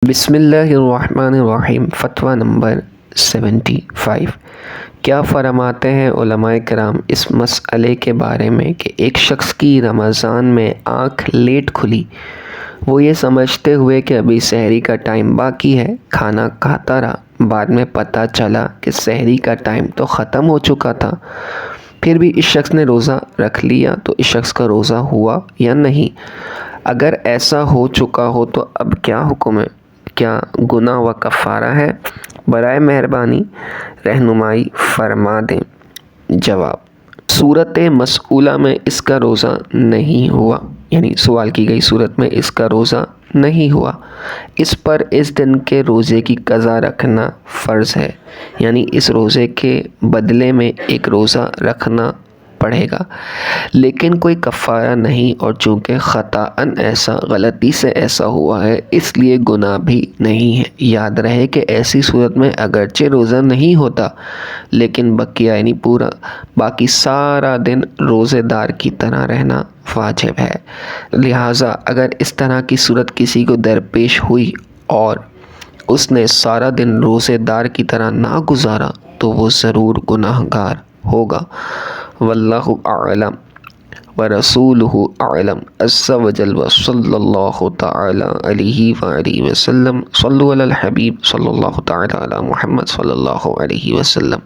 بسم اللہ الرحمن الرحیم۔ فتویٰ نمبر 75۔ کیا فرماتے ہیں علماء کرام اس مسئلے کے بارے میں کہ ایک شخص کی رمضان میں آنکھ لیٹ کھلی، وہ یہ سمجھتے ہوئے کہ ابھی سحری کا ٹائم باقی ہے، کھانا کھاتا رہا، بعد میں پتہ چلا کہ سحری کا ٹائم تو ختم ہو چکا تھا، پھر بھی اس شخص نے روزہ رکھ لیا، تو اس شخص کا روزہ ہوا یا نہیں؟ اگر ایسا ہو چکا ہو تو اب کیا حکم ہے؟ کیا گناہ و کفارہ ہے؟ برائے مہربانی رہنمائی فرما دیں۔ جواب: صورت مسئولہ میں اس کا روزہ نہیں ہوا، یعنی سوال کی گئی صورت میں اس کا روزہ نہیں ہوا، اس پر اس دن کے روزے کی قضا رکھنا فرض ہے، یعنی اس روزے کے بدلے میں ایک روزہ رکھنا پڑے گا، لیکن کوئی کفارہ نہیں، اور چونکہ خطاً ایسا، غلطی سے ایسا ہوا ہے، اس لیے گناہ بھی نہیں ہے۔ یاد رہے کہ ایسی صورت میں اگرچہ روزہ نہیں ہوتا، لیکن بقیہ یعنی پورا باقی سارا دن روزے دار کی طرح رہنا واجب ہے۔ لہٰذا اگر اس طرح کی صورت کسی کو درپیش ہوئی اور اس نے سارا دن روزے دار کی طرح نہ گزارا تو وہ ضرور گناہ گار ہوگا۔ واللہ اعلم ورسولہ اعلم عز وجل، وصلی اللہ تعالی علیہ وآلہ وسلم۔ صلوا علی الحبیب صلی اللہ تعالی علی محمد صلی اللہ علیہ وسلم۔